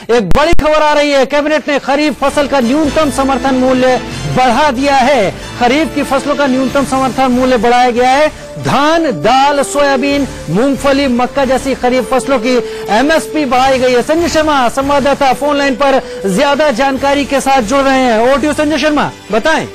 एक बड़ी खबर आ रही है। कैबिनेट ने खरीफ फसल का न्यूनतम समर्थन मूल्य बढ़ा दिया है। खरीफ की फसलों का न्यूनतम समर्थन मूल्य बढ़ाया गया है। धान, दाल, सोयाबीन, मूंगफली, मक्का जैसी खरीफ फसलों की एमएसपी बढ़ाई गई है। संजय शर्मा संवाददाता फोन लाइन पर ज्यादा जानकारी के साथ जुड़ रहे हैं। Over to you Sanjay Sharma, बताएं।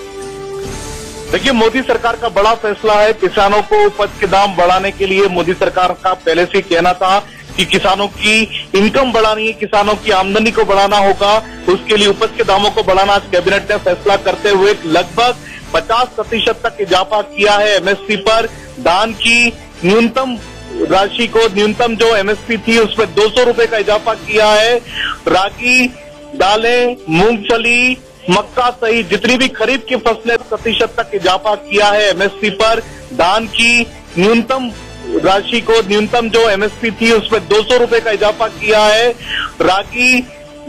देखिए, मोदी सरकार का बड़ा फैसला है। किसानों को उपज के दाम बढ़ाने के लिए मोदी सरकार का पहले से कहना था कि किसानों की इनकम बढ़ानी है, किसानों की आमदनी को बढ़ाना होगा। उसके लिए उपज के दामों को बढ़ाना आज कैबिनेट ने फैसला करते हुए लगभग 50% तक इजाफा किया है एमएसपी पर। धान की न्यूनतम राशि को, न्यूनतम जो एमएसपी थी उसमें 200 रुपए का इजाफा किया है। रागी, दालें, मूंगफली, मक्का सहित जितनी भी खरीफ की फसलें प्रतिशत तक इजाफा किया है एमएसपी पर। धान की न्यूनतम राशि को, न्यूनतम जो एमएसपी थी उसमें 200 रुपए का इजाफा किया है। रागी,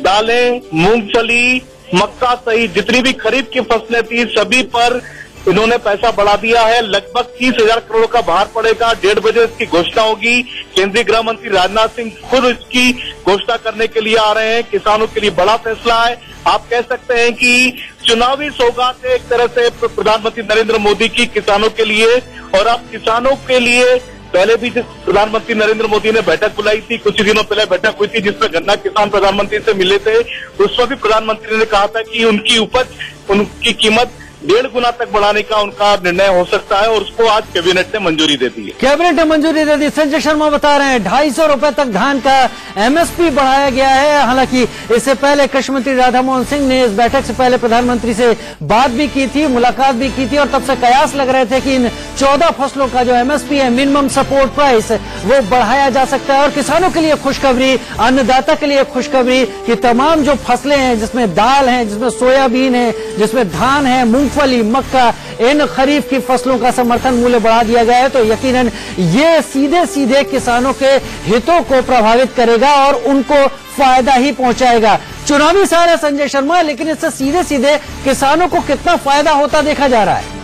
दालें, मूंगफली, मक्का सहित जितनी भी खरीफ की फसलें थी सभी पर इन्होंने पैसा बढ़ा दिया है। लगभग 30,000 करोड़ का भार पड़ेगा। 1:30 बजे इसकी घोषणा होगी। केंद्रीय गृह मंत्री राजनाथ सिंह खुद इसकी घोषणा करने के लिए आ रहे हैं। किसानों के लिए बड़ा फैसला है। आप कह सकते हैं कि चुनावी सौगात है एक तरह से प्रधानमंत्री नरेंद्र मोदी की किसानों के लिए। और अब किसानों के लिए पहले भी जिस प्रधानमंत्री नरेंद्र मोदी ने बैठक बुलाई थी, कुछ दिनों पहले बैठक हुई थी जिसमें गन्ना किसान प्रधानमंत्री से मिले थे। उसमें भी प्रधानमंत्री ने कहा था कि उनकी उपज, उनकी कीमत 1.5 गुना तक बढ़ाने का उनका निर्णय हो सकता है और उसको आज कैबिनेट ने मंजूरी दे दी है। कैबिनेट ने मंजूरी दे दी। संजय शर्मा बता रहे हैं 250 रुपए तक धान का एमएसपी बढ़ाया गया है। हालांकि इससे पहले कृषि मंत्री राधा मोहन सिंह ने इस बैठक से पहले प्रधानमंत्री से बात भी की थी, मुलाकात भी की थी और तब से कयास लग रहे थे कि इन 14 फसलों का जो एमएसपी है, मिनिमम सपोर्ट प्राइस, वो बढ़ाया जा सकता है। और किसानों के लिए खुशखबरी, अन्नदाता के लिए खुशखबरी कि तमाम जो फसलें हैं, जिसमें दाल है, जिसमें सोयाबीन है, जिसमें धान है, मूंगफली, मक्का, इन खरीफ की फसलों का समर्थन मूल्य बढ़ा दिया गया है। तो यकीनन ये सीधे सीधे किसानों के हितों को प्रभावित करेगा और उनको फायदा ही पहुंचाएगा। चुनावी साल है संजय शर्मा, लेकिन इससे सीधे सीधे किसानों को कितना फायदा होता देखा जा रहा है।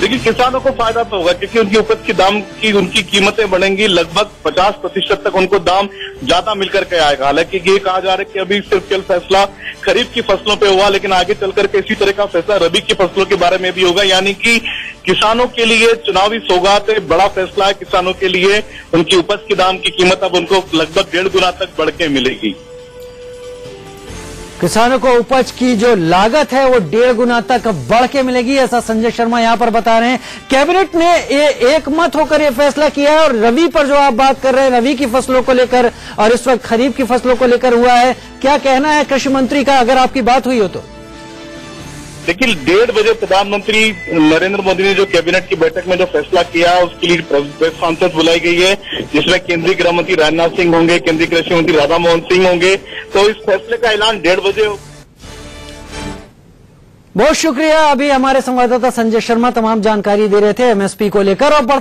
देखिए, किसानों को फायदा तो होगा क्योंकि उनकी उपज के दाम की, उनकी कीमतें बढ़ेंगी। लगभग 50% तक उनको दाम ज्यादा मिलकर के आएगा। हालांकि ये कहा जा रहा है कि अभी सिर्फ केवल फैसला खरीफ की फसलों पे हुआ, लेकिन आगे चलकर के इसी तरह का फैसला रबी की फसलों के बारे में भी होगा। यानी कि किसानों के लिए चुनावी सौगात है, बड़ा फैसला है किसानों के लिए। उनकी उपज के दाम की कीमत अब उनको लगभग 1.5 गुना तक बढ़ के मिलेगी। किसानों को उपज की जो लागत है वो 1.5 गुना तक बढ़ के मिलेगी, ऐसा संजय शर्मा यहां पर बता रहे हैं। कैबिनेट ने एक मत होकर यह फैसला किया है। और रबी पर जो आप बात कर रहे हैं, रबी की फसलों को लेकर और इस वक्त खरीफ की फसलों को लेकर हुआ है, क्या कहना है कृषि मंत्री का, अगर आपकी बात हुई हो तो? देखिए, 1:30 बजे प्रधानमंत्री नरेंद्र मोदी ने जो कैबिनेट की बैठक में जो फैसला किया उसके लिए प्रेस कॉन्फ्रेंस बुलाई गई है, जिसमें केंद्रीय गृह मंत्री राजनाथ सिंह होंगे, केंद्रीय कृषि मंत्री राधा मोहन सिंह होंगे। तो इस फैसले का ऐलान 1:30 बजे। बहुत शुक्रिया। अभी हमारे संवाददाता संजय शर्मा तमाम जानकारी दे रहे थे एमएसपी को लेकर। और बढ़ते